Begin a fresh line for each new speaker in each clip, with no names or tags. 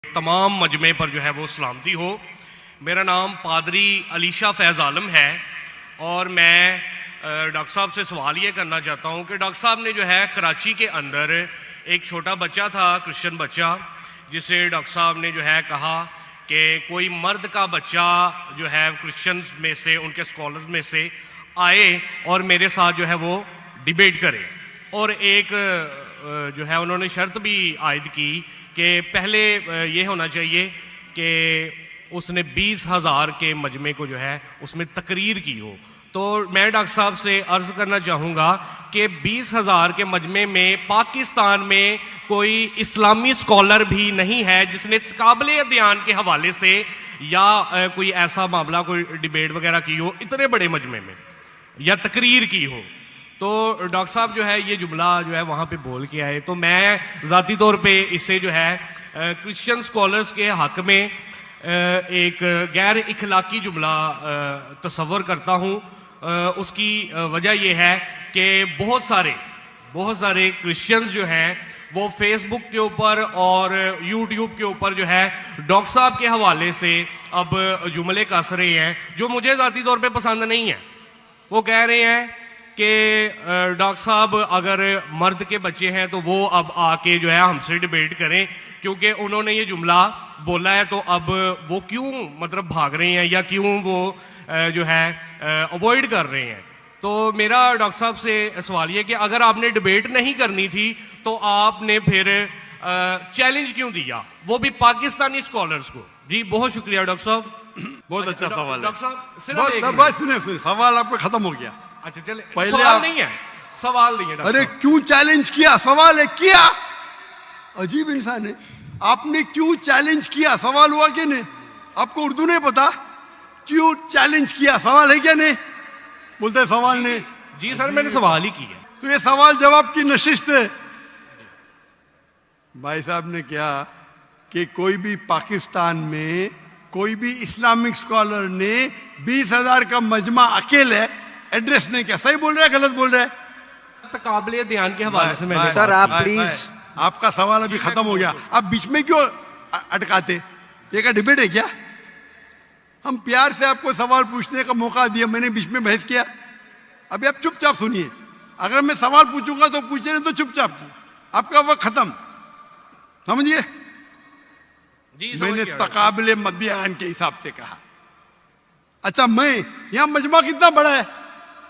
तमाम मजमे पर जो है वो सलामती हो। मेरा नाम पादरी अलीशा फैज़ आलम है और मैं डॉक्टर साहब से सवाल ये करना चाहता हूँ कि डॉक्टर साहब ने जो है कराची के अंदर एक छोटा बच्चा था, क्रिश्चियन बच्चा, जिसे डॉक्टर साहब ने जो है कहा कि कोई मर्द का बच्चा जो है क्रिश्चियंस में से, उनके स्कॉलर्स में से आए और मेरे साथ जो है वो डिबेट करे। और एक जो है उन्होंने शर्त भी आयद की कि पहले ये होना चाहिए कि उसने 20,000 के मजमे को जो है उसमें तकरीर की हो। तो मैं डॉक्टर साहब से अर्ज़ करना चाहूँगा कि 20,000 के मजमे में पाकिस्तान में कोई इस्लामी स्कॉलर भी नहीं है जिसने काबिल अध्ययन के हवाले से या कोई ऐसा मामला, कोई डिबेट वगैरह की हो इतने बड़े मजमे में या तकरीर की हो। तो डॉक्टर साहब जो है ये जुमला जो है वहाँ पे बोल के आए, तो मैं ज़ाती तौर पे इससे जो है क्रिश्चियन स्कॉलर्स के हक़ में एक गैर इखलाकी जुमला तस्वर करता हूँ। उसकी वजह यह है कि बहुत सारे क्रिश्चियंस जो हैं वो फेसबुक के ऊपर और यूट्यूब के ऊपर जो है डॉक्टर साहब के हवाले से अब जुमले कस रहे हैं जो मुझे ज़ाती तौर पे पसंद नहीं है। वो कह रहे हैं कि डॉक्टर साहब अगर मर्द के बच्चे हैं तो वो अब आके जो है हमसे डिबेट करें, क्योंकि उन्होंने ये जुमला बोला है, तो अब वो क्यों मतलब भाग रहे हैं या क्यों वो जो है अवॉइड कर रहे हैं। तो मेरा डॉक्टर साहब से सवाल ये कि अगर आपने डिबेट नहीं करनी थी तो आपने फिर चैलेंज क्यों दिया, वो भी पाकिस्तानी स्कॉलर्स को। जी बहुत शुक्रिया डॉक्टर साहब।
बहुत अच्छा सवाल है
डॉक्टर साहब
बस सुने सवाल आपका खत्म हो गया।
अच्छा चले,
पहले
सवाल नहीं है, सवाल नहीं है डॉक्टर
अरे
साहब।
क्यों चैलेंज किया, सवाल है किया। अजीब इंसान है, आपने क्यों चैलेंज किया, सवाल हुआ कि नहीं। आपको उर्दू नहीं पता, क्यों चैलेंज किया, सवाल है क्या नहीं। बोलते सवाल नहीं।
जी सर मैंने सवाल ही किया।
तो ये सवाल जवाब की नशिस्त है। भाई साहब ने क्या कि कोई भी पाकिस्तान में कोई भी इस्लामिक स्कॉलर ने 20,000 का मजमा अकेले एड्रेस नहीं किया। सही बोल रहे हैं गलत बोल रहे हैं।
काबिल ध्यान के हवाले से मैंने
सर आप प्लीज,
आपका सवाल अभी खत्म हो गया, आप बीच में क्यों अटकाते। ये क्या डिबेट है क्या। हम प्यार से आपको सवाल पूछने का मौका दिया, मैंने बीच में बहस किया। अभी आप चुपचाप सुनिए, अगर मैं सवाल पूछूंगा तो पूछे नहीं तो चुपचाप की, आपका वक्त खत्म, समझिए। मैंने तकाबिले बयान के हिसाब से कहा। अच्छा मैं यहां मजमा कितना बड़ा है,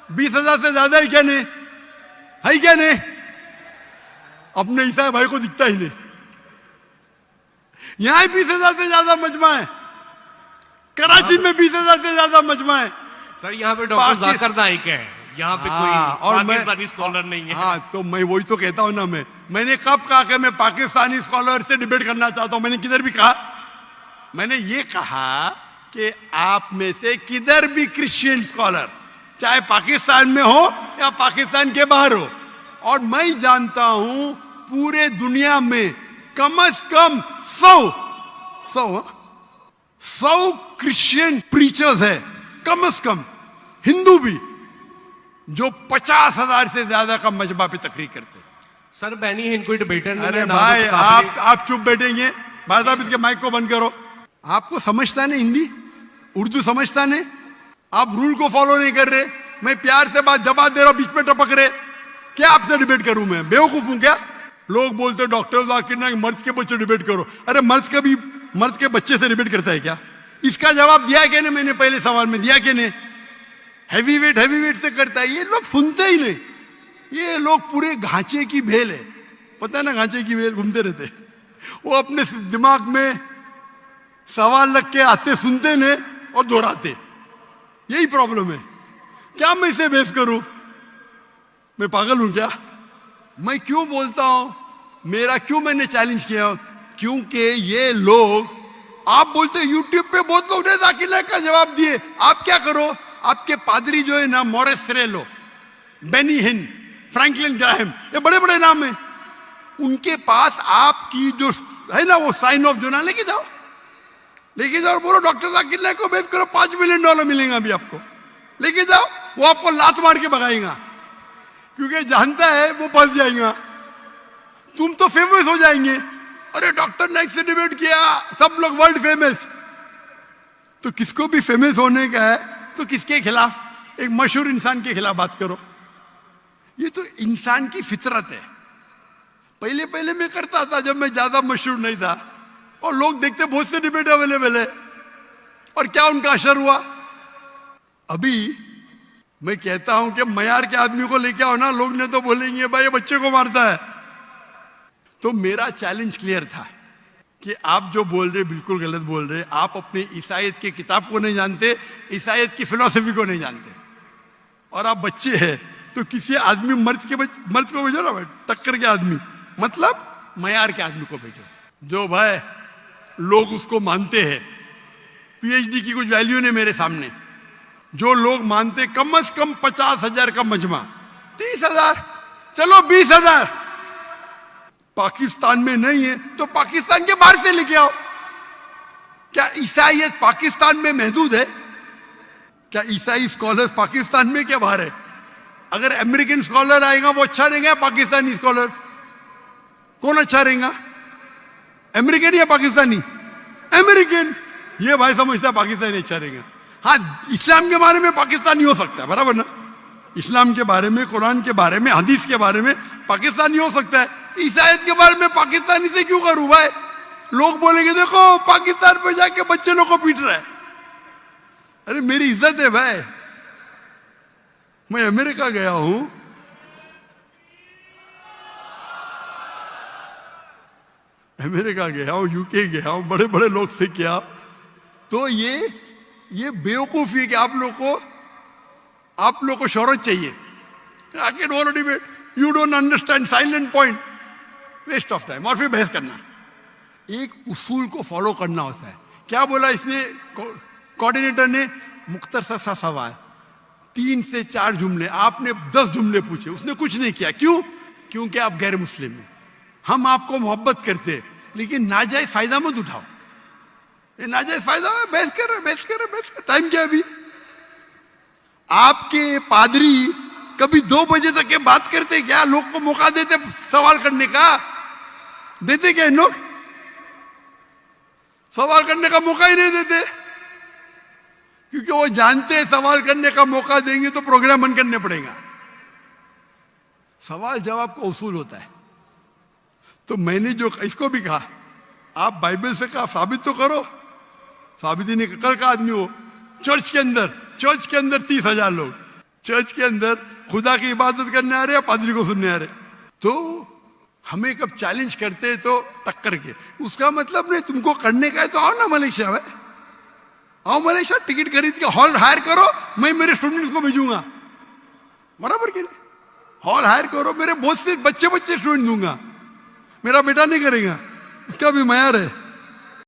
20,000 से ज्यादा है क्या नहीं, है क्या नहीं। अपने ईसा भाई को दिखता ही नहीं, यहां 20,000 से ज्यादा मजमा है, कराची में 20,000 से ज्यादा मजमा है।
सर यहाँ पे डॉक्टर जाकिर नाइक है, यहाँ पे कोई
और
पाकिस्तानी स्कॉलर नहीं है।
हाँ तो मैं वही तो कहता हूं ना, मैंने कब कहा कि मैं पाकिस्तानी स्कॉलर से डिबेट करना चाहता हूं। मैंने किधर भी कहा, मैंने ये कहा कि आप में से किधर भी क्रिश्चियन स्कॉलर चाहे पाकिस्तान में हो या पाकिस्तान के बाहर हो, और मैं जानता हूं पूरे दुनिया में कम से कम 100 क्रिश्चियन प्रीचर्स है, कम से कम हिंदू भी, जो 50,000 से ज्यादा का मजमा पे तकरीर करते हैं।
सर बैनी हिंद कोई डिबेटर नहीं
अरे
है,
भाई आप चुप बैठेंगे। भाई साहब इसके माइक को बंद करो। आपको समझता नहीं हिंदी, उर्दू समझता नहीं, आप रूल को फॉलो नहीं कर रहे। मैं प्यार से बात जवाब दे रहा हूं, बीच में टपक रहे। क्या आपसे डिबेट करूं मैं, बेवकूफ हूं क्या। लोग बोलते डॉक्टर जाकिर नाइक मर्द के बच्चे डिबेट करो। अरे मर्द के बच्चे से डिबेट करता है क्या। इसका जवाब दिया क्या नहीं मैंने, पहले सवाल में दिया कि नहीं। हैवी वेट से करता है, ये लोग सुनते ही नहीं। ये लोग पूरे घांचे की भेल है, पता है ना, घांचे की भेल घूमते रहते। वो अपने दिमाग में सवाल रख के आते, सुनते नहीं और दोहराते। यही प्रॉब्लम है। क्या मैं इसे बहस करूं, मैं पागल हूं क्या। मैं क्यों बोलता हूं, मेरा क्यों मैंने चैलेंज किया, क्योंकि ये लोग, आप बोलते यूट्यूब पे बहुत लोग ने जाकिर नाइक का जवाब दिए। आप क्या करो, आपके पादरी जो है ना, मोरेस सेरेलो, बेनी हिन, फ्रैंकलिन ग्राहम, ये बड़े बड़े नाम हैं, उनके पास आपकी जो है ना वो साइन ऑफ जो ना लेके जाओ और बोलो डॉक्टर जाकिर नाइक को बेस करो, $5 मिलियन मिलेगा अभी आपको, लेके जाओ। वो आपको लात मार के भगाएगा, क्योंकि जानता है वो फंस जाएगा। तुम तो फेमस हो जाएंगे, अरे डॉक्टर नाइक से डिबेट किया, सब लोग वर्ल्ड फेमस। तो किसको भी फेमस होने का है तो किसके खिलाफ? एक मशहूर इंसान के खिलाफ बात करो। ये तो इंसान की फितरत है। पहले पहले मैं करता था जब मैं ज्यादा मशहूर नहीं था, और लोग देखते बहुत से डिबेट अवेलेबल है, और क्या उनका असर हुआ? अभी मैं कहता हूं कि मयार के आदमी को लेके आओ ना, लोग ने तो बोलेंगे भाई ये बच्चे को मारता है। तो मेरा चैलेंज क्लियर था कि आप जो बोल रहे बिल्कुल गलत बोल रहे। आप अपने ईसाईयत की किताब को नहीं जानते, ईसाईयत की फिलॉसफी को नहीं जानते, और आप बच्चे हैं। तो किसी आदमी मर्द को भेजो ना भाई, टक्कर के आदमी, मतलब मयार के आदमी को भेजो, जो भाई लोग उसको मानते हैं। पीएचडी की कुछ वैल्यू नहीं मेरे सामने। जो लोग मानते कम से कम 50,000 का मजमा, 30,000, चलो 20,000। पाकिस्तान में नहीं है तो पाकिस्तान के बाहर से लेके आओ। क्या ईसाईयत पाकिस्तान में महदूद है? क्या ईसाई स्कॉलर्स पाकिस्तान में क्या बाहर है? अगर अमेरिकन स्कॉलर आएगा वो अच्छा रहेगा, पाकिस्तानी स्कॉलर कौन अच्छा रहेगा? अमेरिकन या पाकिस्तानी? अमेरिकन। ये भाई समझता है पाकिस्तानी अच्छा रहेगा। हाँ, इस्लाम के बारे में पाकिस्तानी हो सकता है, बराबर ना? इस्लाम के बारे में, कुरान के बारे में, हदीस के बारे में पाकिस्तानी हो सकता है। ईसाईयत के बारे में पाकिस्तानी से क्यों करूं भाई? लोग बोलेंगे देखो पाकिस्तान पे जाके बच्चे लोग को पीट रहा है। अरे मेरी इज्जत है भाई, मैं अमेरिका गया हूं, अमेरिका गया हूं, यूके गया हूं, बड़े बड़े लोग से किया। तो ये बेवकूफी है कि आप लोग को शोहरत चाहिए। I can want to debate, you don't understand, silent point, waste of time. और फिर बहस करना। एक उसूल को फॉलो करना होता है। क्या बोला इसने कोऑर्डिनेटर ने? मुख्तसर सा सवाल, 3 से 4 जुमले, आपने 10 जुमले पूछे, उसने कुछ नहीं किया। क्यों? क्योंकि आप गैर मुस्लिम हैं। हम आपको मोहब्बत करते, लेकिन नाजायज फायदा मत उठाओ। ये नाजायज फायदा है, बहस कर। टाइम क्या अभी? आपके पादरी कभी 2 बजे तक के बात करते क्या? लोग को मौका देते सवाल करने का? देते क्या इन लोग? सवाल करने का मौका ही नहीं देते, क्योंकि वो जानते हैं सवाल करने का मौका देंगे तो प्रोग्राम बंद करने पड़ेगा। सवाल जवाब का उसूल होता है। तो मैंने जो इसको भी कहा, आप बाइबल से कहा साबित तो करो। साबित ही नहीं, कल का आदमी हो चर्च के अंदर 30,000 लोग, चर्च के अंदर खुदा की इबादत करने आ रहे हैं, पादरी को सुनने आ रहे। तो हमें कब चैलेंज करते हैं तो टक्कर के, उसका मतलब नहीं तुमको करने का है तो आओ ना मलेशिया में, आओ मलेशिया, टिकट खरीद के हॉल हायर करो, मैं मेरे स्टूडेंट्स को भेजूंगा, बराबर के नहीं? हॉल हायर करो, मेरे बहुत से बच्चे स्टूडेंट दूंगा, मेरा बेटा नहीं करेगा, इसका भी मयार है।